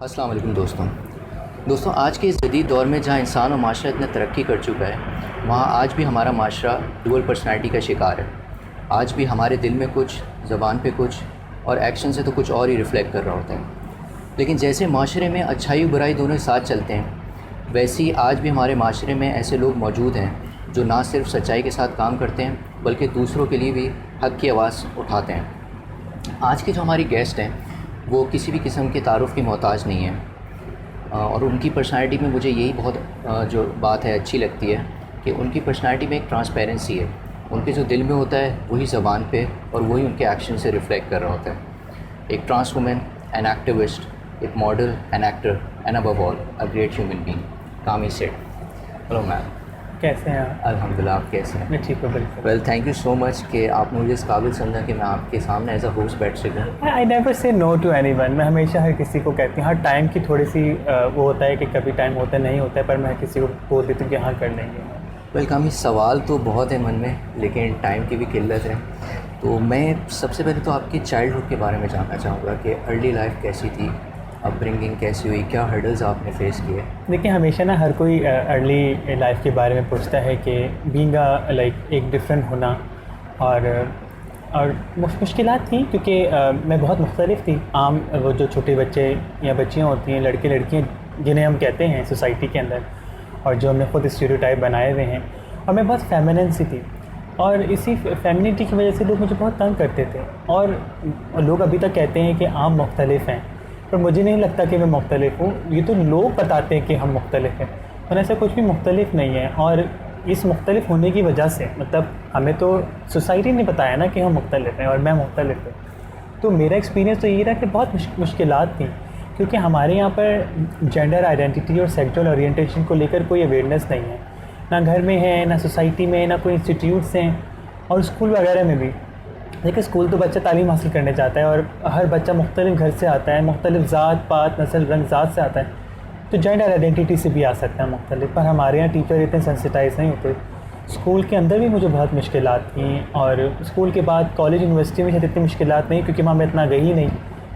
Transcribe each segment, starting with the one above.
अस्सलाम वालेकुम दोस्तों आज के इस जदीद दौर में जहाँ इंसान और माशरा इतना तरक्की कर चुका है, वहाँ आज भी हमारा माशरा डुअल पर्सनैलिटी का शिकार है। आज भी हमारे दिल में कुछ, ज़बान पे कुछ और एक्शन से तो कुछ और ही रिफ़्लेक्ट कर रहा होता है। लेकिन जैसे माशरे में अच्छाई और बुराई दोनों साथ चलते हैं, वैसे ही आज भी हमारे माशरे में ऐसे लोग मौजूद हैं जो ना सिर्फ सच्चाई के साथ काम करते हैं बल्कि दूसरों के लिए भी हक़ की आवाज़ उठाते हैं। आज के जो हमारी गेस्ट हैं वो किसी भी किस्म के तारुफ़ की मोहताज नहीं है और उनकी पर्सनैलिटी में मुझे यही बहुत जो बात है अच्छी लगती है कि उनकी पर्सनैलिटी में एक ट्रांसपेरेंसी है। उनके जो दिल में होता है वही ज़बान पे और वही उनके एक्शन से रिफ़्लेक्ट कर रहा होता है। एक ट्रांस वुमेन, एन एक्टिविस्ट, एक model, an actor and above all a great human being, कामी सेठ। हेलो मैम, कैसे हैं आप? अल्हम्दुलिल्लाह, आप कैसे हैं? मैं ठीक हूँ, बिल्कुल। Well, thank you so much कि आपने मुझे इस काबिल समझा कि मैं आपके सामने एज अ होस्ट बैठ सकूँ। I never say no to anyone. मैं हमेशा हर किसी को कहती हूँ, हर टाइम की थोड़ी सी वो होता है कि कभी टाइम होता नहीं होता है, पर मैं किसी को बोल देती हूँ कि हाँ कर लेंगे। वेल कामी, सवाल तो बहुत है मन में लेकिन टाइम की भी किल्लत है। तो मैं सबसे पहले तो आपकी चाइल्डहुड के बारे में जानना चाहूँगा कि अर्ली लाइफ कैसी थी, अपब्रिंगिंग कैसी हुई, क्या हर्डल्स आपने फेस किए? देखिए, हमेशा ना हर कोई अर्ली लाइफ के बारे में पूछता है कि बीइंग लाइक एक डिफरेंट होना और मुश्किलात थी, क्योंकि मैं बहुत मुख्तलिफ थी। आम वो जो छोटे बच्चे या बच्चियाँ होती हैं, लड़के लड़कियाँ जिन्हें हम कहते हैं सोसाइटी के अंदर, और जो हमने ख़ुद स्टीरियोटाइप बनाए हुए हैं, और मैं बहुत फेमिनिन सी थी और इसी फेमिनिटी की वजह से लोग मुझे बहुत तंग करते थे। और लोग अभी तक कहते हैं कि आप मुख्तलिफ हैं, पर मुझे नहीं लगता कि मैं मुख्तलिफ हूँ। ये तो लोग बताते हैं कि हम मुख्तलिफ हैं, पर ऐसा कुछ भी मुख्तलिफ नहीं है। और इस मुख्तलिफ होने की वजह से मतलब हमें तो सोसाइटी ने बताया ना कि हम मुख्तलिफ हैं और मैं मुख्तलिफ हूँ। तो मेरा एक्सपीरियंस तो ये रहा कि बहुत मुश्किलात थी, क्योंकि हमारे यहाँ पर जेंडर आइडेंटिटी और सेक्सुअल ओरिएंटेशन को लेकर कोई अवेयरनेस नहीं है, ना घर में है, ना सोसाइटी में, ना कोई इंस्टीट्यूट्स हैं, और स्कूल वगैरह में भी। देखिए, स्कूल तो बच्चा तालीम हासिल करने जाता है और हर बच्चा मुख्तलिफ घर से आता है, मुख्तलिफ ज़ात पात नस्ल रंग ज़ात से आता है, तो जेंडर आइडेंटिटी से भी आ सकता है मुख्तलिफ। पर हमारे यहाँ टीचर इतने सेंसिटाइज नहीं होते। स्कूल के अंदर भी मुझे बहुत मुश्किलात थी, और स्कूल के बाद कॉलेज यूनिवर्सिटी में शायद इतनी मुश्किलात नहीं, क्योंकि वहाँ मैं इतना गई ही नहीं,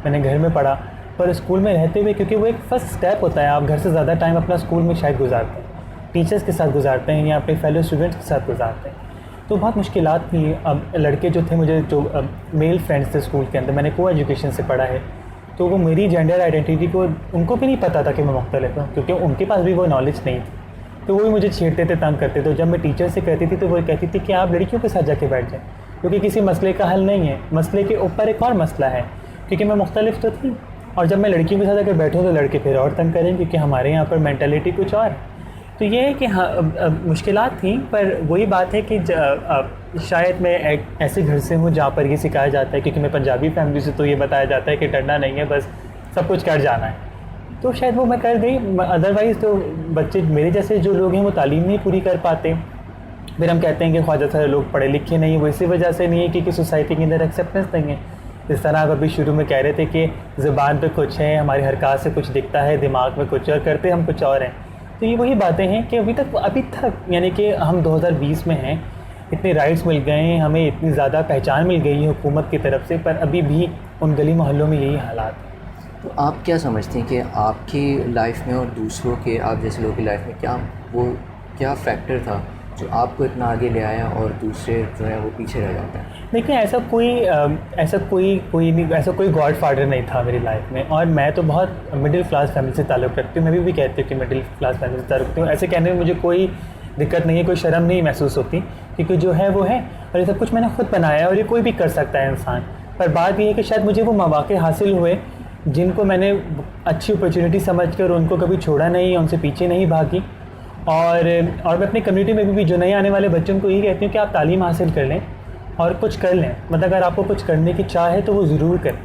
मैंने घर में पढ़ा। पर स्कूल में रहते हुए, क्योंकि वो एक फ़र्स्ट स्टेप होता है, आप घर से ज़्यादा टाइम अपना स्कूल में शायद गुजारते हैं, टीचर्स के साथ गुजारते हैं या अपने फेलो स्टूडेंट्स के साथ गुजारते हैं, तो बहुत मुश्किलात थी। अब लड़के जो थे, मुझे जो मेल फ्रेंड्स थे स्कूल के अंदर, मैंने को एजुकेशन से पढ़ा है, तो वो मेरी जेंडर आइडेंटिटी को उनको भी नहीं पता था कि मैं मुख्तलिफ हूँ, क्योंकि उनके पास भी वो नॉलेज नहीं थी। तो वो भी मुझे छेड़ते थे, तंग करते थे। तो जब मैं टीचर से कहती थी तो वो कहती थी कि आप लड़कियों के साथ जाके बैठ जाएँ, क्योंकि किसी मसले का हल नहीं है, मसले के ऊपर एक और मसला है, क्योंकि मैं मुख्तलिफ तो थी। और जब मैं लड़कियों के साथ अगर बैठूँ तो लड़के फिर और तंग करें, क्योंकि हमारे यहाँ पर मैंटेलिटी कुछ और है। तो ये है कि हाँ, मुश्किलात थी, पर वही बात है कि शायद मैं एक ऐसे घर से हूँ जहाँ पर ये सिखाया जाता है, क्योंकि मैं पंजाबी फैमिली से, तो ये बताया जाता है कि डरना नहीं है, बस सब कुछ कर जाना है। तो शायद वो मैं कर गई। अदरवाइज़ तो बच्चे मेरे जैसे जो लोग हैं वो तालीम नहीं पूरी कर पाते। फिर हम कहते हैं कि ख्वाजा सारे लोग पढ़े लिखे नहीं, वो इसी वजह से नहीं है क्योंकि सोसाइटी के अंदर एक्सेप्टेंस नहीं है। जिस तरह आप अभी शुरू में कह रहे थे कि ज़बान पे कुछ है, हमारी हरकत से कुछ दिखता है, दिमाग में कुछ और, करते हम कुछ और हैं। तो ये वही बातें हैं कि अभी तक यानी कि हम 2020 में हैं, इतने राइट्स मिल गए हैं, हमें इतनी ज़्यादा पहचान मिल गई है हुकूमत की तरफ से, पर अभी भी उन गली मोहल्लों में यही हालात हैं। तो आप क्या समझते हैं कि आपकी लाइफ में और दूसरों के, आप जैसे लोगों की लाइफ में क्या फैक्टर था जो आपको इतना आगे ले आया और दूसरे जो है वो पीछे रह जाते हैं? देखिए, ऐसा कोई गॉड फादर नहीं था मेरी लाइफ में, और मैं तो बहुत मिडिल क्लास फैमिली से ताल्लुक़ रखती हूँ। मैं भी कहती हूँ कि मिडिल क्लास फैमिली से ताल्लुक़ रखती हूँ। ऐसे कहने में मुझे कोई दिक्कत नहीं है, कोई शर्म नहीं महसूस होती, क्योंकि जो है वो है, और ये सब कुछ मैंने खुद बनाया है और ये कोई भी कर सकता है इंसान। पर बात ये है कि शायद मुझे वो मौक़े हासिल हुए जिनको मैंने अच्छी अपॉर्चुनिटी समझकर उनको कभी छोड़ा नहीं, उनसे पीछे नहीं भागी। और मैं अपनी कम्युनिटी में भी जो नए आने वाले बच्चों को यही कहती हूँ कि आप तालीम हासिल कर लें और कुछ कर लें। मतलब अगर आपको कुछ करने की चाह है तो वो ज़रूर करें,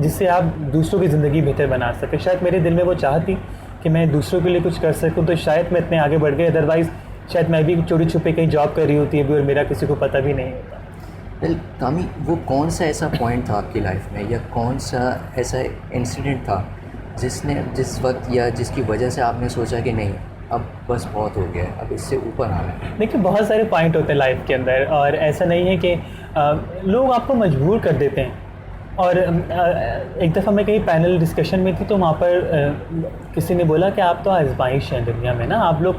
जिससे आप दूसरों की ज़िंदगी बेहतर बना सकें। शायद मेरे दिल में वो चाह थी कि मैं दूसरों के लिए कुछ कर सकूँ, तो शायद मैं इतने आगे बढ़ गए। अदरवाइज़ शायद मैं भी चोरी छुपे कहीं जॉब कर रही होती है अभी, और मेरा किसी को पता भी नहीं होता। वेल कामी, वो कौन सा ऐसा पॉइंट था आपकी लाइफ में, या कौन सा ऐसा इंसिडेंट था जिस वक्त या जिसकी वजह से आपने सोचा कि नहीं, अब बस बहुत हो गया है, अब इससे ऊपर आना है? देखिए, बहुत सारे पॉइंट होते हैं लाइफ के अंदर, और ऐसा नहीं है कि लोग आपको मजबूर कर देते हैं और एक दफ़ा मैं कहीं पैनल डिस्कशन में थी तो वहाँ पर किसी ने बोला कि आप तो आजमाइश हैं दुनिया में ना, आप लोग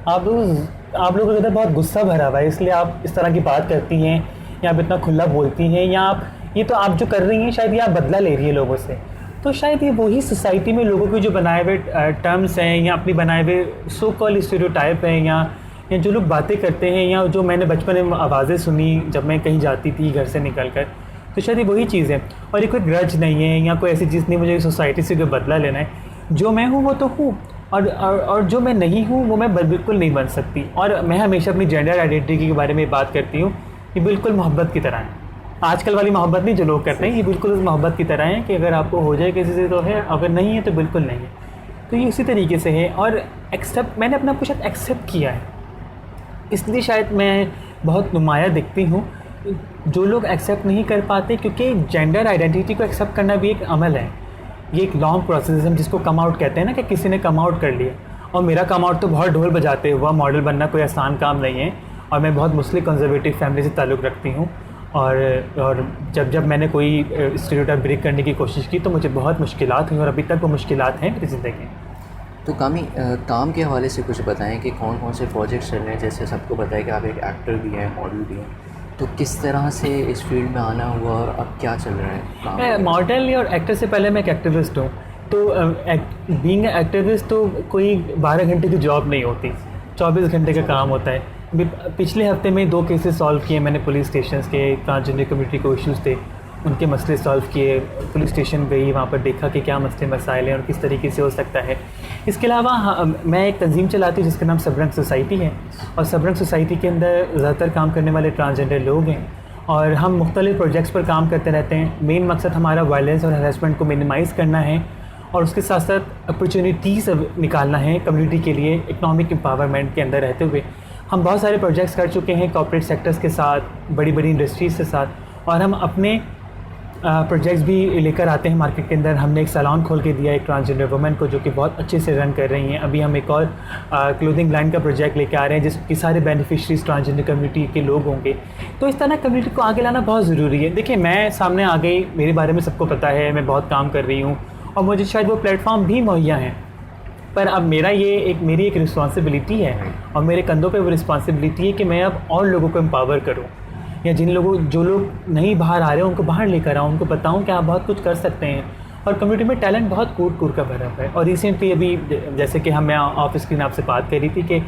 के अंदर बहुत गुस्सा भरा हुआ है, इसलिए आप इस तरह की बात करती हैं या आप इतना खुला बोलती हैं, या आप ये तो आप जो कर रही हैं शायद ये आप बदला ले रही है लोगों से। तो शायद ये वही सोसाइटी में लोगों के जो बनाए हुए टर्म्स हैं या अपनी बनाए हुए सो कॉल स्टीरियोटाइप हैं, या जो लोग बातें करते हैं, या जो मैंने बचपन में आवाज़ें सुनी जब मैं कहीं जाती थी घर से निकल कर, तो शायद ये वही चीज़ है। और ये कोई ग्रज नहीं है या कोई ऐसी चीज़ नहीं मुझे सोसाइटी से कोई बदला लेना है। जो मैं हूँ वो तो हूँ, और जो मैं नहीं हूँ वो मैं बिल्कुल नहीं बन सकती। और मैं हमेशा अपनी जेंडर आइडेंटिटी के बारे में बात करती हूँ, ये बिल्कुल मोहब्बत की तरह है। आजकल वाली मोहब्बत नहीं जो लोग करते हैं, ये बिल्कुल उस मोहब्बत की तरह है कि अगर आपको हो जाए किसी से तो है, अगर नहीं है तो बिल्कुल नहीं है। तो ये उसी तरीके से है। और मैंने अपना कुछ एक्सेप्ट किया है, इसलिए शायद मैं बहुत नुमाया दिखती हूँ। जो लोग एक्सेप्ट नहीं कर पाते, क्योंकि जेंडर आइडेंटिटी को एक्सेप्ट करना भी एक अमल है, ये एक लॉन्ग प्रोसेस है जिसको कम आउट कहते हैं ना, कि किसी ने कम आउट कर लिया। और मेरा कम आउट तो बहुत ढोल बजाते हुआ, मॉडल बनना कोई आसान काम नहीं है। और मैं बहुत मुस्लिम कंजर्वेटिव फैमिली से ताल्लुक़ रखती हूँ, और जब मैंने कोई स्टीरियोटाइप ब्रेक करने की कोशिश की तो मुझे बहुत मुश्किलात हुई, और अभी तक वो मुश्किलात हैं मेरी ज़िंदगी। तो काम के हवाले से कुछ बताएं कि कौन कौन से प्रोजेक्ट्स चल रहे हैं। जैसे सबको पता है कि आप एक एक्टर भी हैं, मॉडल भी हैं, तो किस तरह से इस फील्ड में आना हुआ और अब क्या चल रहा है काम? मॉडल और एक्टर से पहले मैं एक एक्टिविस्ट हूँ। तो बीइंग एक्टिविस्ट तो कोई 12 घंटे की जॉब नहीं होती, 24 घंटे का काम होता है। पिछले हफ्ते में 2 केसेस सॉल्व किए मैंने पुलिस स्टेशन के, ट्रांसजेंडर कम्युनिटी को इश्यूज़ थे, उनके मसले सॉल्व किए। पुलिस स्टेशन गई, वहाँ पर देखा कि क्या मसले मसाइल हैं और किस तरीके से हो सकता है। इसके अलावा मैं एक तंजीम चलाती हूँ जिसका नाम सबरंग सोसाइटी है, और सबरंग सोसाइटी के अंदर ज़्यादातर काम करने वाले ट्रांसजेंडर लोग हैं, और हम मुख्तलिफ प्रोजेक्ट्स पर काम करते रहते हैं। मेन मकसद हमारा वायलेंस और हरासमेंट को मिनिमाइज़ करना है, और उसके साथ साथ अपॉर्चुनिटीज़ निकालना है कम्युनिटी के लिए, इकनॉमिक एम्पावरमेंट के अंदर रहते हुए। हम बहुत सारे प्रोजेक्ट्स कर चुके हैं कॉर्पोरेट सेक्टर्स के साथ, बड़ी बड़ी इंडस्ट्रीज़ के साथ, और हम अपने प्रोजेक्ट्स भी लेकर आते हैं मार्केट के अंदर। हमने एक सैलून खोल के दिया एक ट्रांसजेंडर वुमेन को, जो कि बहुत अच्छे से रन कर रही हैं। अभी हम एक और क्लोथिंग लाइन का प्रोजेक्ट लेकर आ रहे हैं जिसकी सारे बेनिफिशरीज ट्रांसजेंडर कम्युनिटी के लोग होंगे। तो इस तरह कम्युनिटी को आगे लाना बहुत ज़रूरी है। देखिए, मैं सामने आ गई, मेरे बारे में सबको पता है, मैं बहुत काम कर रही हूँ, और मुझे शायद वो प्लेटफॉर्म भी मुहैया हैं, पर अब मेरी एक रिस्पॉन्सिबिलिटी है, और मेरे कंधों पे वो रिस्पॉन्सिबिलिटी है कि मैं अब और लोगों को एम्पावर करूँ, या जो लोग नहीं बाहर आ रहे हैं उनको बाहर लेकर आऊँ, उनको बताऊँ कि आप बहुत कुछ कर सकते हैं। और कम्युनिटी में टैलेंट बहुत कूट का भरा है। और रिसेंटली अभी जैसे कि मैं ऑफ स्क्रीन आपसे बात कर रही थी कि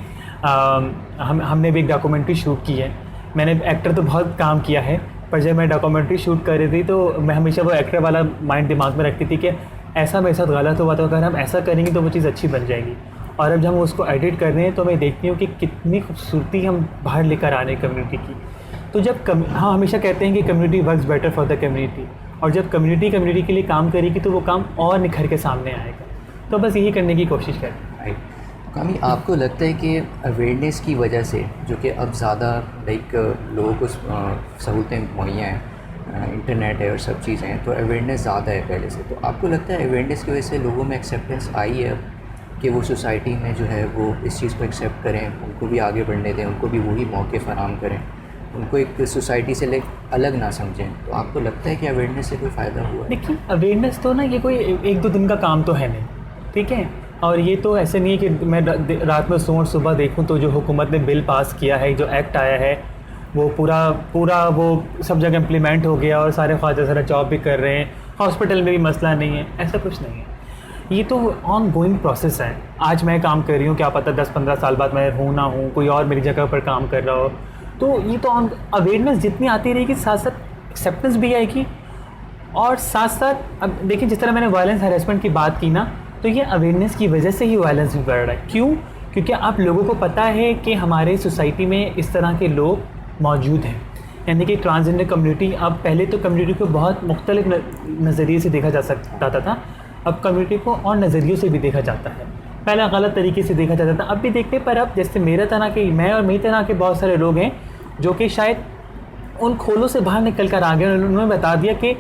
हमने भी एक डॉक्यूमेंट्री शूट की है। मैंने एक्टर तो बहुत काम किया है, पर जब मैं डॉक्यूमेंट्री शूट कर रही थी तो मैं हमेशा वो एक्टर वाला माइंड दिमाग में रखती थी कि ऐसा मेरे साथ गलत हुआ, तो अगर हम ऐसा करेंगे तो वो चीज़ अच्छी बन जाएगी। और अब जब हम उसको एडिट कर रहे हैं तो मैं देखती हूँ कि कितनी खूबसूरती हम बाहर लेकर आ रहे हैं कम्युनिटी की। तो जब हम हमेशा कहते हैं कि community works better for the community, और जब कम्युनिटी के लिए काम करेगी तो वो काम और निखर के सामने आएगा। तो बस यही करने की कोशिश करें। कामी, आपको लगता है कि अवेयरनेस की वजह से, जो कि अब ज़्यादा लोगों को सहूलतें मुहैया हैं, इंटरनेट है और सब चीज़ें हैं, तो अवेयरनेस ज़्यादा है पहले से, तो आपको लगता है अवेयरनेस की वजह से लोगों में एक्सेप्टेंस आई है कि वो सोसाइटी में जो है वो इस चीज़ को एक्सेप्ट करें, उनको भी आगे बढ़ने दें, उनको भी वही मौके फराहम करें, उनको एक सोसाइटी से अलग ना समझें? तो आपको लगता है कि अवेयरनेस से कोई फ़ायदा हुआ? देखिए, अवेयरनेस तो ना ये कोई 1-2 दिन का काम तो है नहीं, ठीक है। और ये तो ऐसे नहीं है कि मैं रात में सोऊं और सुबह देखूं तो जो हुकूमत ने बिल पास किया है, जो एक्ट आया है, वो पूरा वो सब जगह इम्प्लीमेंट हो गया और सारे ख्वाजा सारा जॉब भी कर रहे हैं, हॉस्पिटल में भी मसला नहीं है। ऐसा कुछ नहीं है, ये तो ऑन गोइंग प्रोसेस है। आज मैं काम कर रही हूँ, क्या पता 10-15 साल बाद मैं हूँ ना हूँ, कोई और मेरी जगह पर काम कर रहा हो। तो ये तो अवेयरनेस जितनी आती रहेगी, साथ साथ एक्सेप्टेंस भी आएगी, और साथ साथ अब देखिए जिस तरह मैंने वायलेंस हरेसमेंट की बात की ना, तो ये अवेयरनेस की वजह से ही वायलेंस भी बढ़ रहा है। क्यों? क्योंकि आप लोगों को पता है कि हमारे सोसाइटी में इस तरह के लोग मौजूद हैं, यानी कि ट्रांसजेंडर कम्युनिटी। अब पहले तो कम्युनिटी को बहुत मुख्तलिफ नज़रिए से देखा जा सकता था, अब कम्युनिटी को और नज़रियों से भी देखा जाता है। पहले गलत तरीके से देखा जाता था, अब भी देखते, पर अब जैसे मैं और मेरी तरह के बहुत सारे लोग हैं जो कि शायद उन खोलों से बाहर निकल कर आ गए। उन्होंने बता दिया कि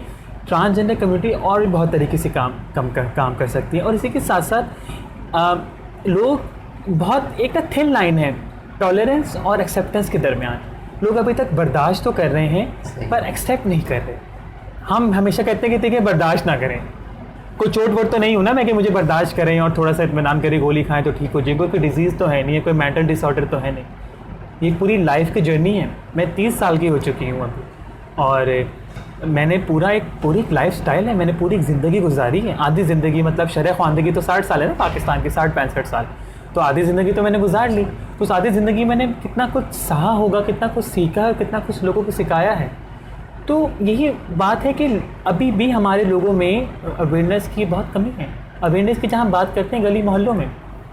ट्रांसजेंडर कम्युनिटी और भी बहुत तरीके से काम कर सकती है। और इसी के साथ साथ लोग बहुत एक थिन लाइन है टॉलरेंस और एक्सेप्टेंस के दरमियान। लोग अभी तक बर्दाश्त तो कर रहे हैं पर एक्सेप्ट नहीं कर रहे। हम हमेशा कहते हैं कि देखिए बर्दाश्त ना करें, कोई चोट वोट तो नहीं हो ना मैं कि मुझे बर्दाश्त करें और थोड़ा सा इत्मीनान करें, गोली खाएं तो ठीक हो जाए, कोई डिजीज़ तो है नहीं है, कोई मेंटल डिसऑर्डर तो है नहीं। ये पूरी लाइफ की जर्नी है। मैं 30 साल की हो चुकी हूँ अभी, और मैंने पूरी एक लाइफ स्टाइल है, मैंने पूरी एक ज़िंदगी गुजारी है। आधी ज़िंदगी मतलब शरह ख़वानदगी तो 60 साल है ना पाकिस्तान की, 60-65 साल, तो आधी ज़िंदगी तो मैंने गुजार ली। तो उस आधी ज़िंदगी मैंने कितना कुछ सहा होगा, कितना कुछ सीखा, कितना कुछ लोगों को सिखाया है। तो यही बात है कि अभी भी हमारे लोगों में अवेयरनेस की बहुत कमी है। अवेयरनेस की जहाँ बात करते हैं गली मोहल्लों में,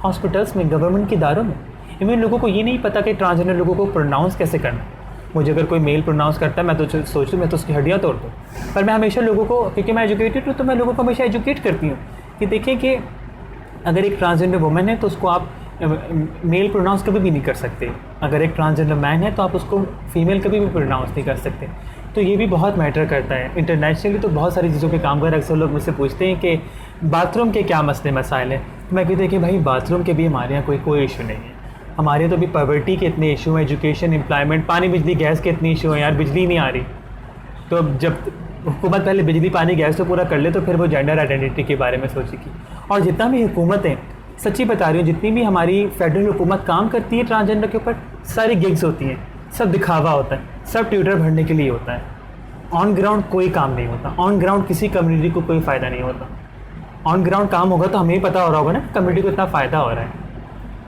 हॉस्पिटल्स में, गवर्नमेंट के इदारों में, इवन लोगों को ये नहीं पता कि ट्रांसजेंडर लोगों को प्रोनाउंस कैसे करना। मुझे अगर कोई मेल प्रोनाउंस करता है मैं तो सोचूं मैं तो उसकी हड्डियाँ तोड़ दूँ। पर मैं हमेशा लोगों को, क्योंकि मैं एजुकेटेड हूँ, तो मैं लोगों को हमेशा एजुकेट करती हूँ कि देखिए कि अगर एक ट्रांसजेंडर वुमेन है तो उसको आप मेल प्रोनाउंस कभी भी नहीं कर सकते, अगर एक ट्रांसजेंडर मैन है तो आप उसको फीमेल कभी भी प्रोनाउंस नहीं कर सकते। तो ये भी बहुत मैटर करता है। इंटरनेशनली तो बहुत सारी चीज़ों के काम कर, अक्सर लोग मुझसे पूछते हैं कि बाथरूम के क्या मसले मसाइल हैं, तो मैं कहती हूँ कि भाई बाथरूम के भी हमारे यहाँ कोई इशू नहीं है। हमारे यहाँ तो अभी पॉवर्टी के इतने इशू हैं, एजुकेशन, एम्प्लॉयमेंट, पानी बिजली गैस के इतने इशू हैं। यार बिजली नहीं आ रही, तो अब जब हुकूमत पहले बिजली पानी गैस तो पूरा कर ले तो फिर वो जेंडर आइडेंटिटी के बारे में सोचेगी। और जितना भी हुकूमतें, सच्ची बता रही हूँ, जितनी भी हमारी फेडरल हुकूमत काम करती है ट्रांसजेंडर के ऊपर, सारी गिग्स होती हैं, सब दिखावा होता है, सब ट्विटर भरने के लिए होता है। ऑन ग्राउंड कोई काम नहीं होता, ऑन ग्राउंड किसी कम्युनिटी को कोई फ़ायदा नहीं होता। ऑन ग्राउंड काम होगा तो हमें ही पता हो रहा होगा ना कम्युनिटी को इतना फ़ायदा हो रहा है।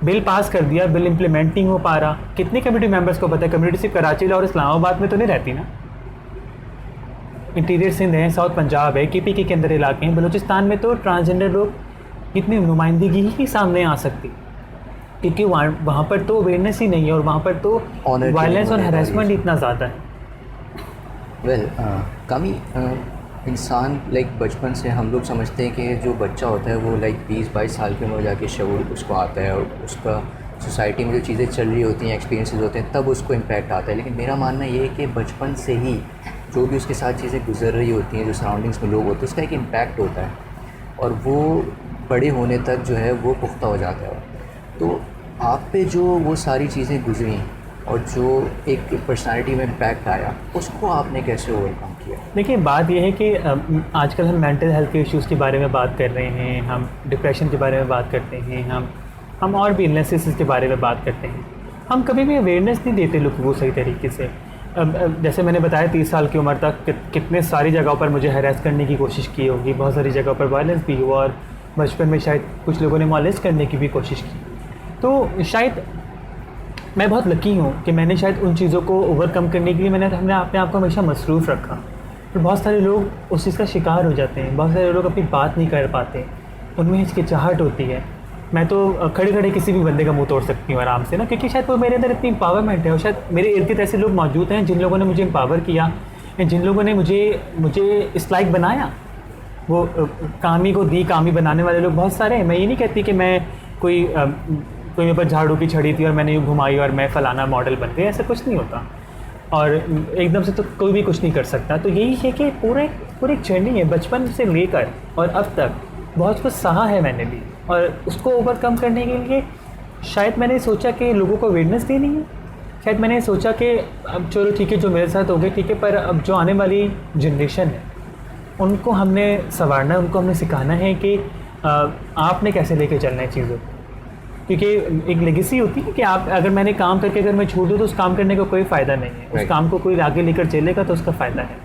बिल पास कर दिया, बिल इम्प्लीमेंट नहीं हो पा रहा, कितने कम्युनिटी मेंबर्स को पता है? कम्युनिटी सिर्फ कराची और इस्लामाबाद में तो नहीं रहती ना, इंटीरियर सिंध है, साउथ पंजाब है, KPK के अंदर इलाके हैं, बलूचिस्तान में तो ट्रांसजेंडर लोग इतनी नुमाइंदगी ही सामने आ सकती, क्योंकि वहाँ पर तो अवेयरनेस ही नहीं है और वहाँ पर तो वायलेंस और हरासमेंट इतना ज़्यादा है। कमी इंसान बचपन से हम लोग समझते हैं कि जो बच्चा होता है वो 20-22 साल की उम्र में जाके शऊर उसको आता है और उसका सोसाइटी में जो चीज़ें चल रही होती हैं, एक्सपीरियंसेस होते हैं, तब उसको इम्पैक्ट आता है। लेकिन मेरा मानना ये है कि बचपन से ही जो भी उसके साथ चीज़ें गुजर रही होती हैं, जो सराउंडिंग्स में लोग होते हैं, उसका एक इम्पैक्ट होता है और वो बड़े होने तक जो है वो पुख्ता हो जाता है। तो आप पे जो वो सारी चीज़ें गुजरी और जो एक पर्सनालिटी में इम्पैक्ट आया, उसको आपने कैसे ओवरकम किया? देखिए बात यह है कि आजकल हम मेंटल हेल्थ के इश्यूज़ के बारे में बात कर रहे हैं, हम डिप्रेशन के बारे में बात करते हैं, हम और भी इलनेसेस के बारे में बात करते हैं। हम कभी भी अवेयरनेस नहीं देते लोगों को सही तरीके से। जैसे मैंने बताया 30 साल की उम्र तक कितने सारी जगहों पर मुझे हैरेस करने की कोशिश की होगी, बहुत सारी जगहों पर वायलेंस भी हुआ और बचपन में शायद कुछ लोगों ने मॉलेस्ट करने की भी कोशिश की। तो शायद मैं बहुत लकी हूँ कि मैंने शायद उन चीज़ों को ओवरकम करने के लिए हमने अपने आप को हमेशा मसरूफ़ रखा। फिर बहुत सारे लोग उस चीज़ का शिकार हो जाते हैं, बहुत सारे लोग अपनी बात नहीं कर पाते, उनमें हिचकिचाहट होती है। मैं तो खड़े खड़े किसी भी बंदे का मुंह तोड़ सकती हूँ आराम से ना, क्योंकि शायद वो मेरे अंदर इतनी एम्पावरमेंट है और शायद मेरे इर्द गिर्द ऐसे लोग मौजूद हैं जिन लोगों ने मुझे एम्पावर किया, जिन लोगों ने मुझे इस लायक बनाया। वो कामी को दी कामी बनाने वाले लोग बहुत सारे हैं। मैं ये नहीं कहती कि मैं कोई मेरे पर झाड़ू की छड़ी थी और मैंने यूँ घुमाई और मैं फ़लाना मॉडल बन गया, ऐसा कुछ नहीं होता और एकदम से तो कोई भी कुछ नहीं कर सकता। तो यही है कि पूरी जर्नी है, बचपन से लेकर और अब तक बहुत कुछ सहा है मैंने भी, और उसको ओवरकम करने के लिए शायद मैंने सोचा कि लोगों को अवेयरनेस देनी है। शायद मैंने सोचा कि अब चलो ठीक है, जो मेरे साथ हो गए ठीक है, पर अब जो आने वाली जनरेशन है उनको हमने संवारना है, उनको हमने सिखाना है कि आपने कैसे लेके चलना है चीज़ों को। क्योंकि एक लेगेसी होती है कि आप अगर मैंने काम करके अगर मैं छोड़ दूँ तो उस काम करने का कोई फ़ायदा नहीं है। उस काम को कोई आगे लेकर चलेगा तो उसका फ़ायदा है।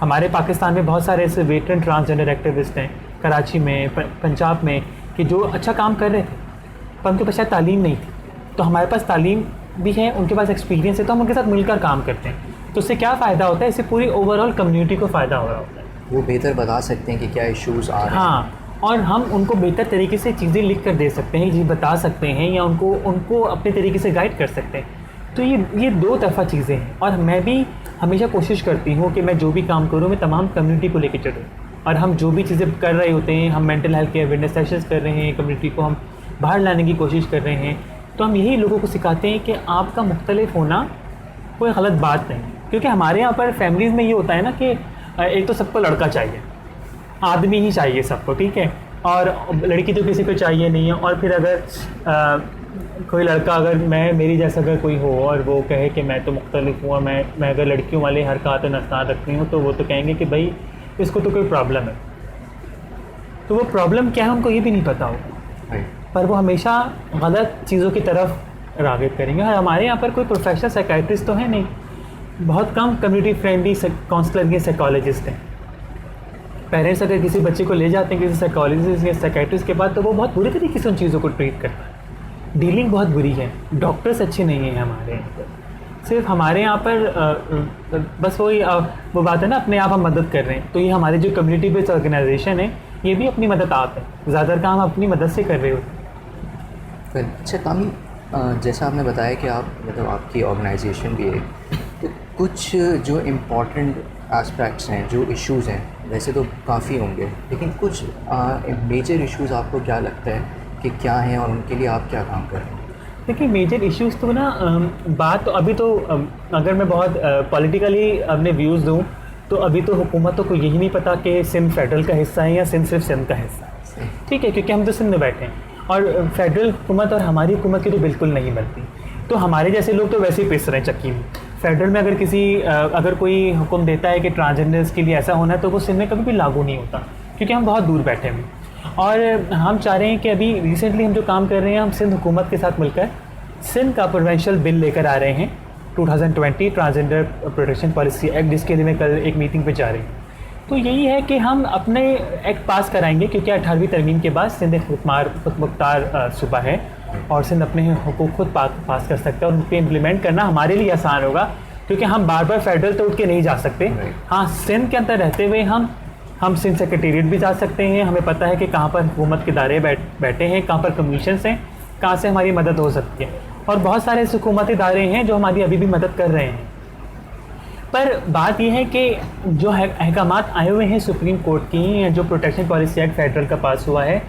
हमारे पाकिस्तान में बहुत सारे ऐसे वेटरन ट्रांसजेंडर एक्टिविस्ट हैं, कराची में, पंजाब में, कि जो अच्छा काम कर रहे थे पर उनके पास शायद तालीम नहीं थी। तो हमारे पास तालीम भी है, उनके पास एक्सपीरियंस है, तो हम उनके साथ मिलकर काम करते हैं। तो उससे क्या फ़ायदा होता है? इससे पूरी ओवरऑल कम्युनिटी को फ़ायदा हो रहा होता है। वो बेहतर बता सकते हैं कि क्या इश्यूज़ आ रहे हैं। हाँ, और हम उनको बेहतर तरीके से चीज़ें लिख कर दे सकते हैं, चीज़ बता सकते हैं, या उनको अपने तरीके से गाइड कर सकते हैं। तो ये दो तरफा चीज़ें हैं। और मैं भी हमेशा कोशिश करती हूँ कि मैं जो भी काम करूँ मैं तमाम कम्युनिटी को लेकर चलूँ। और हम जो भी चीज़ें कर रहे होते हैं, हम मेंटल हेल्थ के अवेयरनेस सेशंस कर रहे हैं, कम्युनिटी को हम बाहर लाने की कोशिश कर रहे हैं, तो हम यही लोगों को सिखाते हैं कि आपका मुख्तलिफ होना कोई गलत बात नहीं। क्योंकि हमारे यहाँ पर फैमिलीज़ में ये होता है ना कि एक तो सबको लड़का चाहिए, आदमी ही चाहिए सबको, ठीक है, और लड़की तो किसी को चाहिए नहीं है। और फिर अगर कोई लड़का अगर मेरी जैसा अगर कोई हो और वो कहे कि मैं तो मुख्तलिफ हूँ और मैं अगर लड़कियों वाले हरकत और नस्तान रखती हूँ, तो वो तो कहेंगे कि भाई इसको तो कोई प्रॉब्लम है, तो वो प्रॉब्लम क्या है उनको ये भी नहीं पता हो, पर वो हमेशा गलत चीज़ों की तरफ राग़िब करेंगे। और हमारे यहाँ पर कोई प्रोफेशनल साइकाइट्रिस्ट तो है नहीं, बहुत कम कम्युनिटी फ्रेंडली काउंसलर या साइकोलॉजिस्ट हैं। पेरेंट्स अगर किसी बच्चे को ले जाते हैं किसी साइकोलॉजिस्ट या साइकाइट्रिस्ट के पास, तो वो बहुत बुरी तरीके से उन चीज़ों को ट्रीट करता है, डीलिंग बहुत बुरी है, डॉक्टर्स अच्छे नहीं हैं हमारे यहाँ पर। सिर्फ हमारे यहाँ पर बस वही वो बात है ना, अपने आप हम मदद कर रहे हैं, तो ये हमारे जो कम्युनिटी बेस्ड ऑर्गेनाइजेशन है ये भी अपनी मदद आप है, ज़्यादातर काम अपनी मदद से कर रहे हो। अच्छा कामी, जैसा आपने बताया कि आप मतलब आपकी ऑर्गेनाइजेशन भी है, तो कुछ जो इम्पोर्टेंट एस्पेक्ट्स हैं, जो इश्यूज़ हैं, वैसे तो काफ़ी होंगे, लेकिन कुछ मेजर इश्यूज़ आपको क्या लगता है कि क्या हैं और उनके लिए आप क्या काम कर रहे हैं? देखिए मेजर इश्यूज़ तो ना बात तो अभी तो अगर मैं बहुत पॉलिटिकली अपने व्यूज़ दूँ तो अभी तो हुकूमतों को यही नहीं पता कि सिंध फेडरल का हिस्सा है या सिंध सिर्फ सिंध का हिस्सा है, ठीक है, क्योंकि हम तो सिंध में बैठे हैं और फेडरल हुकूमत और हमारी हुकूमत की तो बिल्कुल नहीं बनती, तो हमारे जैसे लोग तो वैसे ही पिस रहे हैं चक्की में। फेडरल में अगर कोई हुक्म देता है कि ट्रांसजेंडर्स के लिए ऐसा होना है, तो वो सिंध में कभी भी लागू नहीं होता, क्योंकि हम बहुत दूर बैठे हैं। और हम चाह रहे हैं कि अभी रिसेंटली हम जो काम कर रहे हैं, हम सिंध हुकूमत के साथ मिलकर सिंध का प्रोविंशियल बिल लेकर आ रहे हैं 2020 ट्रांसजेंडर प्रोटेक्शन पॉलिसी एक्ट, जिसके लिए मैं कल एक मीटिंग पे जा रही हूँ। तो यही है कि हम अपने एक्ट पास कराएंगे, क्योंकि 18वीं तरमीम के बाद सिंध खुद मुख्तार सूबा है और सिंध अपने हुकूक खुद पास कर सकता है, और उन पर इम्प्लीमेंट करना हमारे लिए आसान होगा, क्योंकि हम बार बार फेडरल तो उठ के नहीं जा सकते। हाँ, सिंध के अंदर रहते हुए हम सिंध सेक्रेटेरिएट भी जा सकते हैं, हमें पता है कि कहाँ पर हुकूमत के दायरे बैठे हैं, कहाँ पर कमीशंस हैं, कहाँ से हमारी मदद हो सकती है, और बहुत सारे ऐसे हुकूमती इदारे हैं जो हमारी अभी भी मदद कर रहे हैं। पर बात यह है कि जो अहकामात आए हुए हैं सुप्रीम कोर्ट की, या जो प्रोटेक्शन पॉलिसी एक्ट फेडरल का पास हुआ है,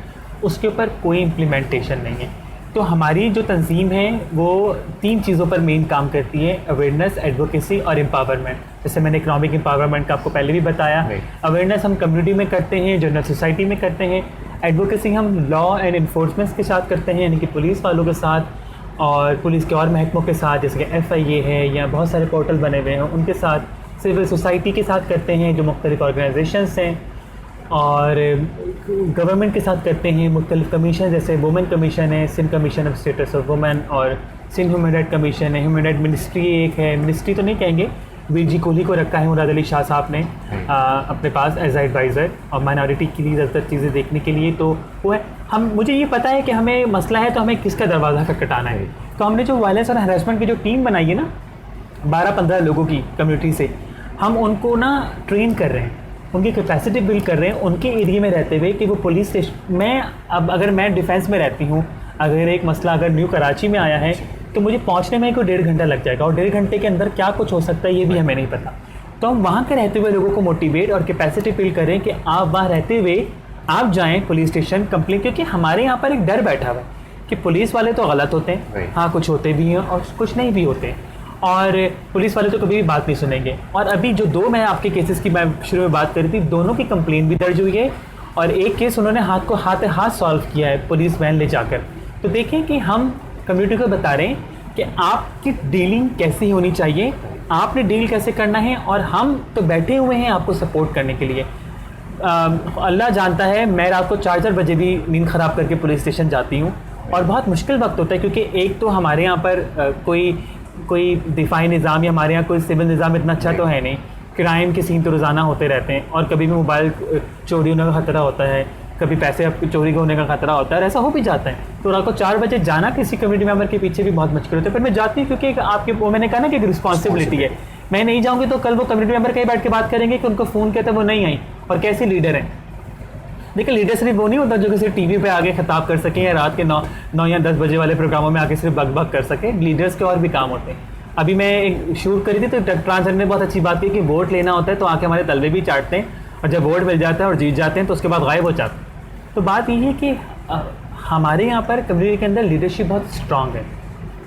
उसके ऊपर कोई इम्प्लीमेंटेशन नहीं है। तो हमारी जो तंजीम है वो 3 चीज़ों पर मेन काम करती है, अवेयरनेस, एडवोकेसी और एम्पावरमेंट। जैसे मैंने इकोनॉमिक एम्पावरमेंट का आपको पहले भी बताया, अवेयरनेस हम कम्युनिटी में करते हैं, जनरल सोसाइटी में करते हैं, एडवोकेसी हम लॉ एंड इन्फोर्समेंट के साथ करते हैं, यानी कि पुलिस वालों के साथ और पुलिस के और महकमों के साथ, जैसे कि FIA है या बहुत सारे पोर्टल बने हुए हैं उनके साथ, सिविल सोसाइटी के साथ करते हैं जो मुख्तलिफ ऑर्गेनाइजेशंस हैं, और गवर्नमेंट के साथ करते हैं मुख्तलिफ कमीशन, जैसे वुमेन कमीशन है, Sindh commission of status of women, और सिंध ह्यूमन राइट कमीशन है, ह्यूमन राइट मिनिस्ट्री एक है, मिनिस्ट्री तो नहीं कहेंगे, वीर जी कोहली को रखा है मुराद अली शाह साहब ने अपने पास एज एडवाइज़र और माइनॉरिटी की ज़्यादातर चीज़ें देखने के लिए, तो वो है। मुझे ये पता है कि हमें मसला है तो हमें किसका दरवाज़ा खटखटाना है, तो हमने जो वायलेंस और हरासमेंट की जो टीम बनाई है ना 12-15 लोगों की कम्युनिटी से, हम उनको ना ट्रेन कर रहे हैं, उनकी कैपेसिटी बिल्ड कर रहे हैं उनके एरिया में रहते हुए, कि वो पुलिस स्टेशन में, अब अगर मैं डिफेंस में रहती हूँ, अगर एक मसला अगर न्यू कराची में आया है तो मुझे पहुँचने में कोई 1.5 घंटा लग जाएगा, और 1.5 घंटे के अंदर क्या कुछ हो सकता है ये भी हमें नहीं पता। तो हम वहाँ के रहते हुए लोगों को मोटिवेट और कैपेसिटी बिल्ड करें कि आप वहाँ रहते हुए आप जाएँ पुलिस स्टेशन कंप्लेन, क्योंकि हमारे यहाँ पर एक डर बैठा हुआ है कि पुलिस वाले तो गलत होते हैं, हाँ कुछ होते भी हैं और कुछ नहीं भी होते, और पुलिस वाले तो कभी भी बात नहीं सुनेंगे। और अभी जो 2 मैं आपके केसेस की मैं शुरू में बात करी थी, दोनों की कंप्लेन भी दर्ज हुई है, और एक केस उन्होंने हाथ सॉल्व किया है पुलिस वैन ले जाकर। तो देखें कि हम कम्युनिटी को बता रहे हैं कि आपकी डीलिंग कैसी होनी चाहिए, आपने डील कैसे करना है, और हम तो बैठे हुए हैं आपको सपोर्ट करने के लिए। अल्लाह जानता है, मैं रात को 4-4 बजे भी नींद ख़राब करके पुलिस स्टेशन जाती हूँ, और बहुत मुश्किल वक्त होता है, क्योंकि एक तो हमारे यहाँ पर कोई दिफाई निज़ाम या हमारे यहाँ कोई सिविल निज़ाम इतना अच्छा तो है नहीं, क्राइम के सीन तो रोज़ाना होते रहते हैं, और कभी भी मोबाइल चोरी होने का ख़तरा होता है, कभी पैसे चोरी होने का खतरा होता है, और ऐसा हो भी जाता है। तो रात को 4 बजे जाना किसी कम्युनिटी मेंबर के पीछे भी बहुत मुश्किल होता है, पर मैं जाती हूँ क्योंकि आपके वो मैंने कहा ना कि एक रिस्पॉन्सिबिलिटी है। मैं नहीं जाऊँगी तो कल वो कम्युनिटी मेंबर कहीं बैठ के बात करेंगे कि उनको फ़ोन किया था वो नहीं आई, और कैसे लीडर हैं। देखिए लीडर सिर्फ वो नहीं होता जो कि सिर्फ TV पे आगे खिताब कर सके, या रात के 9 या 10 बजे वाले प्रोग्रामों में आके सिर्फ बक कर सके। लीडर्स के और भी काम होते हैं। अभी मैं एक शूट करी थी तो ट्रांसजेंडर ने बहुत अच्छी बात की कि वोट लेना होता है तो आके हमारे तलवे भी चाटते हैं, और जब वोट मिल जाता है और जीत जाते हैं तो उसके बाद गायब हो जाते हैं। तो बात यही है कि हमारे यहाँ पर कम्युनिटी के अंदर लीडरशिप बहुत स्ट्रांग है,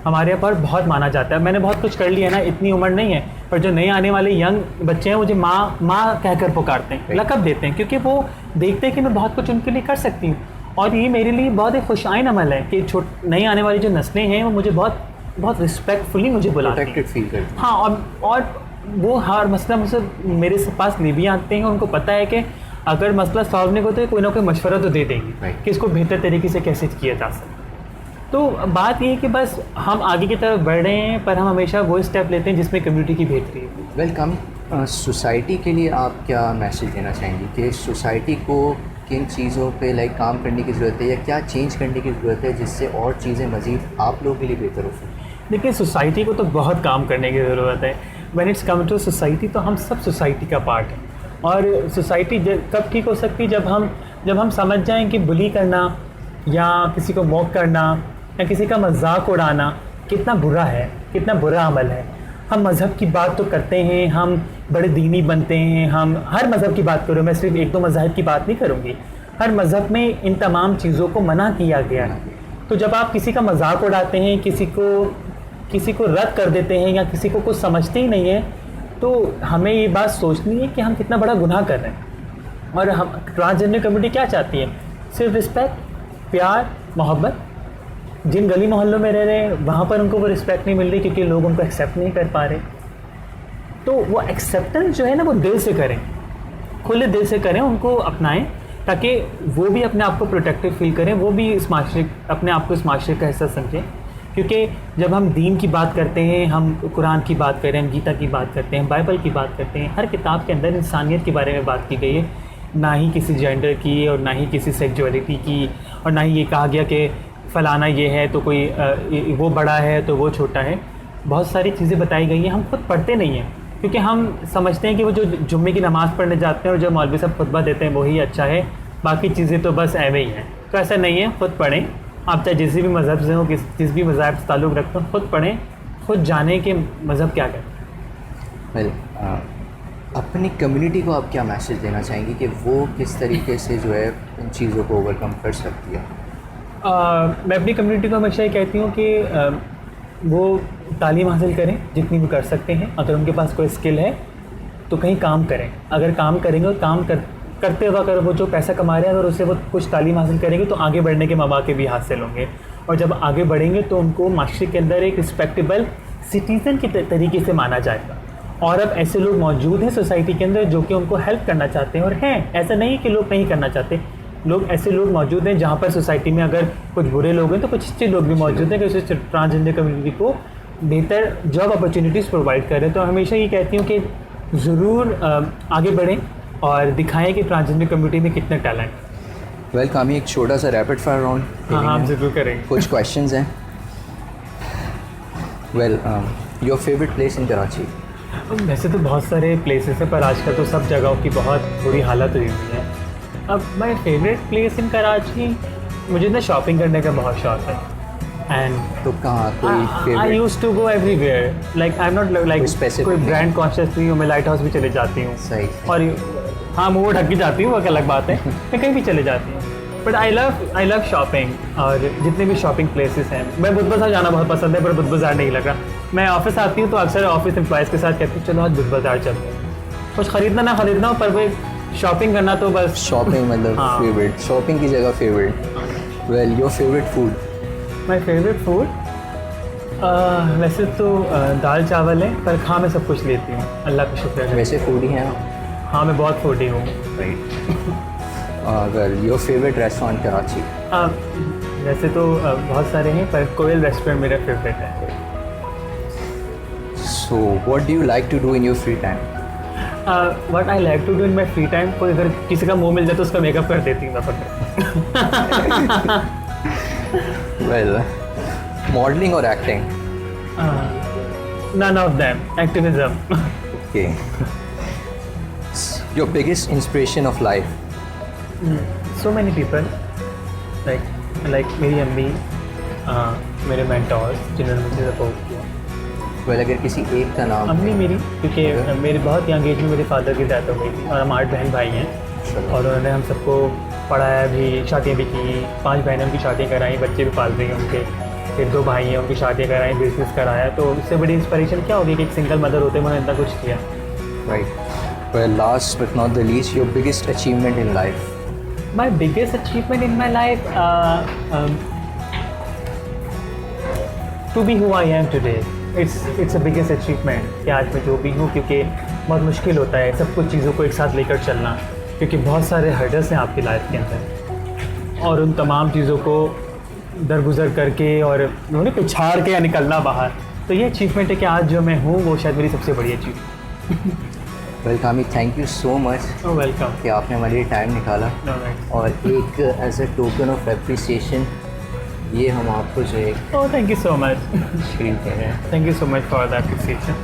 हमारे यहाँ पर बहुत माना जाता है। मैंने बहुत कुछ कर लिया ना, इतनी उम्र नहीं है, पर जो नए आने वाले यंग बच्चे हैं मुझे माँ कहकर पुकारते हैं, लक़ब देते हैं, क्योंकि वो देखते हैं कि मैं बहुत कुछ उनके लिए कर सकती हूँ। और ये मेरे लिए बहुत एक खुशाइन अमल है कि नई आने वाली जो नस्लें हैं वो मुझे बहुत रिस्पेक्टफुली मुझे बुलाती हैं। फील करती हैं। हाँ, और वो हर मसला मुझसे मेरे पास ले भी आते हैं, उनको पता है कि अगर मसला सॉल्व नहीं होता तो कोई ना कोई मशवरा तो दे देंगे कि इसको बेहतर तरीके से कैसे किया जा सकता। तो बात ये है कि बस हम आगे की तरफ बढ़ रहे हैं, पर हम हमेशा वो स्टेप लेते हैं जिसमें कम्युनिटी की बेहतरी है। वेलकम। सोसाइटी के लिए आप क्या मैसेज देना चाहेंगे कि सोसाइटी को किन चीज़ों पे लाइक काम करने की ज़रूरत है या क्या चेंज करने की ज़रूरत है जिससे और चीज़ें मज़ीद आप लोगों के लिए बेहतर हो सकें? देखिए, सोसाइटी को तो बहुत काम करने की ज़रूरत है। When it's come to society, तो हम सब सोसाइटी का पार्ट हैं। और सोसाइटी कब ठीक हो सकती है, जब हम समझ जाएं कि बुली करना या किसी को मॉक करना या किसी का मजाक उड़ाना कितना बुरा है, कितना बुरा अमल है। हम मज़हब की बात तो करते हैं, हम बड़े दीनी बनते हैं, हम हर मज़हब की बात करूँ, मैं सिर्फ एक दो मज़हब की बात नहीं करूँगी। हर मज़हब में इन तमाम चीज़ों को मना किया गया है। तो जब आप किसी का मजाक उड़ाते हैं, किसी को रद्द कर देते हैं या किसी को कुछ समझते ही नहीं है, तो हमें ये बात सोचनी है कि हम कितना बड़ा गुनाह कर रहे हैं। और हम ट्रांसजेंडर कम्युनिटी क्या चाहती है? सिर्फ रिस्पेक्ट, प्यार, मोहब्बत। जिन गली मोहल्लों में रह रहे हैं वहाँ पर उनको वो रिस्पेक्ट नहीं मिल रही क्योंकि लोग उनको एक्सेप्ट नहीं कर पा रहे। तो वो एक्सेप्टेंस जो है ना, वो दिल से करें, खुले दिल से करें, उनको अपनाएं, ताकि वो भी अपने आप को प्रोटेक्टिव फील करें, वो भी इस माशरे, अपने आप को इस माशरे का हिस्सा समझें। क्योंकि जब हम दीन की बात करते हैं, हम कुरान की बात करें, हम गीता की बात करते हैं, बाइबल की बात करते हैं, हर किताब के अंदर इंसानियत के बारे में बात की गई है, ना ही किसी जेंडर की और ना ही किसी सेक्सुअलिटी की, और ना ही ये कहा गया कि फ़लाना ये है तो कोई वो बड़ा है तो वो छोटा है। बहुत सारी चीज़ें बताई गई हैं, हम खुद पढ़ते नहीं हैं क्योंकि हम समझते हैं कि वो जो जुम्मे की नमाज़ पढ़ने जाते हैं और जो मौलवी साहब खुतबा देते हैं वही अच्छा है, बाकी चीज़ें तो बस ऐवे ही हैं। तो ऐसा नहीं है, खुद पढ़ें। आप चाहे जिस भी मज़हब से हो, जिस भी मज़हब से ताल्लुक़ रखते हो, खुद पढ़ें, खुद जानें कि मज़हब क्या कहता है। अपनी कम्युनिटी को आप क्या मैसेज देना चाहेंगी कि वो किस तरीके से जो है इन चीज़ों को ओवरकम कर सकती है? मैं अपनी कम्युनिटी को हमेशा ये कहती हूँ कि वो तालीम हासिल करें जितनी भी कर सकते हैं। अगर उनके पास कोई स्किल है तो कहीं काम करें। अगर काम करेंगे और काम करते हुए अगर वो जो पैसा कमा रहे हैं अगर उससे वो कुछ तालीम हासिल करेंगे तो आगे बढ़ने के मौके भी हासिल होंगे। और जब आगे बढ़ेंगे तो उनको माशरे के अंदर एक रिस्पेक्टेबल सिटीज़न के तरीके से माना जाएगा। और अब ऐसे लोग मौजूद हैं सोसाइटी के अंदर जो कि उनको हेल्प करना चाहते हैं, और हैं, ऐसा नहीं कि लोग नहीं करना चाहते। ऐसे लोग मौजूद हैं जहाँ पर सोसाइटी में अगर कुछ बुरे लोग हैं तो कुछ अच्छे लोग भी मौजूद हैं कि उस ट्रांसजेंडर कम्युनिटी को बेहतर जॉब अपॉर्चुनिटीज़ प्रोवाइड करें। तो हमेशा ये कहती हूँ कि ज़रूर आगे बढ़ें और दिखाएं कि ट्रांसजेंडर कम्युनिटी में कितना टैलेंट। वेलकम। एक छोटा सा रैपिड फायर राउंड। हाँ, हम ज़रूर करेंगे। कुछ क्वेश्चंस हैं। Your favourite place in Karachi? वैसे तो बहुत सारे प्लेसेस हैं, पर आजकल तो सब जगहों की बहुत बुरी हालत हुई हुई है। अब my favourite place in Karachi, मुझे ना शॉपिंग करने का बहुत शौक है। एंड तो कहाँ कोई favourite? I used to go everywhere, like I am not like कोई ब्रांड कॉन्शियस नहीं हूँ। मैं लाइट हाउस भी चले जाती हूँ। सही। और हाँ, मुँह ढक के जाती हूँ, वो एक अलग बात है। मैं कहीं भी चले जाती हूँ, बट आई लव शॉपिंग। और जितने भी शॉपिंग प्लेसेस हैं, मैं बुध बाज़ार जाना बहुत पसंद है, पर बुध बाज़ार नहीं लगा। मैं ऑफिस आती हूँ तो अक्सर ऑफिस एम्प्लॉयज़ के साथ कहती हूँ चलो आज बुध बाज़ार चलते हैं। कुछ ख़रीदना ना ख़रीदना हो, पर वो शॉपिंग करना तो बस शॉपिंग मतलब हाँ। फेवरेट, शॉपिंग की जगह favourite. Well, your favourite food? My favourite food वैसे तो दाल चावल है, पर हाँ मैं सब कुछ लेती हूँ, अल्लाह का शुक्र है। वैसे फूडी हैं आप? हाँ, मैं बहुत फूडी हूँ। Well, your favourite restaurant Karachi? वैसे तो बहुत सारे हैं, पर कोयल रेस्टोरेंट मेरा फेवरेट है। So what do you like to do in your free time? What I like to do in my free time, कोई अगर किसी का मुंह मिल जाए तो उसका मेकअप कर देती हूँ मैं वेल, मॉडलिंग और acting? None of them, activism. Okay. Your biggest inspiration of life? So many people, like मेरी अम्मी, मेरे मेंटोर्स जिन्होंने मुझे सपोर्ट किया। वेल, अगर किसी एक का नाम? अम्मी मेरी, क्योंकि मेरी बहुत यंग एज में मेरे फादर की डेथ हो गई थी और हम 8 बहन भाई हैं, और उन्होंने हम सबको पढ़ाया भी, शादियाँ भी की। 5 बहनें उनकी शादियाँ कराई, बच्चे भी पाल रही हैं उनके। फिर 2 भाई हैं, उनकी शादियाँ कराई, बिजनेस कराया। तो उससे बड़ी इंस्पिरेशन क्या होगी कि एक सिंगल मदर होते उन्होंने इतना कुछ किया। Right. Well, last but not the least, your biggest achievement in life? My biggest achievement in my life to be who I am today. It's a biggest achievement कि आज मैं जो भी हूँ, क्योंकि बहुत मुश्किल होता है सब कुछ चीज़ों को एक साथ लेकर चलना, क्योंकि बहुत सारे हर्डल्स हैं आपकी लाइफ के अंदर, और उन तमाम चीज़ों को दरगुजर करके और उन्होंने कुछ छाड़ के या निकलना बाहर, तो ये अचीवमेंट है कि आज जो मैं हूँ वो शायद मेरी सबसे बड़ी achievement. Well Kami, thank you so much welcome. कि आपने हमारे लिए टाइम निकाला, और एक as a token of appreciation ये हम आपको जो एक oh thank you so much, screen दे रहे हैं। Thank you so much for the appreciation.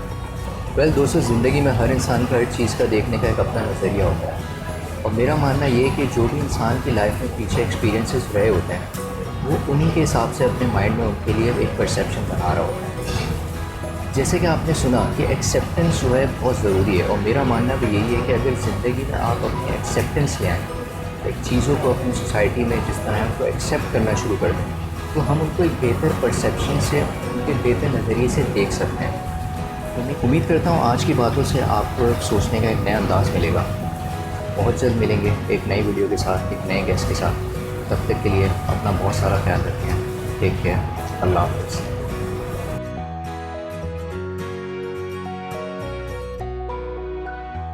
Well दोस्तों, ज़िंदगी में हर इंसान का हर चीज़ का देखने का एक अपना नज़रिया होता है, और मेरा मानना ये है कि जो भी इंसान की लाइफ में पीछे एक्सपीरियंसेस रहे होते हैं वो उन्हीं के हिसाब से अपने माइंड में उनके लिए एक परसेप्शन बना रहा होता है। जैसे कि आपने सुना कि एक्सेप्टेंस जो है बहुत ज़रूरी है, और मेरा मानना भी यही है कि अगर ज़िंदगी में आप अपनी एक्सेप्टेंस ले आएँ, एक चीज़ों को अपनी सोसाइटी में जिस तरह है उनको एक्सेप्ट करना शुरू कर दें, तो हम उनको एक बेहतर परसेप्शन से, उनके बेहतर नज़रिए से देख सकते हैं। तो उम्मीद करता हूँ आज की बातों से आपको सोचने का एक नया अंदाज़ मिलेगा। बहुत जल्द मिलेंगे एक नई वीडियो के साथ, एक नए गेस्ट के साथ। तब तक के लिए अपना बहुत सारा ख्याल रखें। Take care. अल्लाह हाफ़िज़।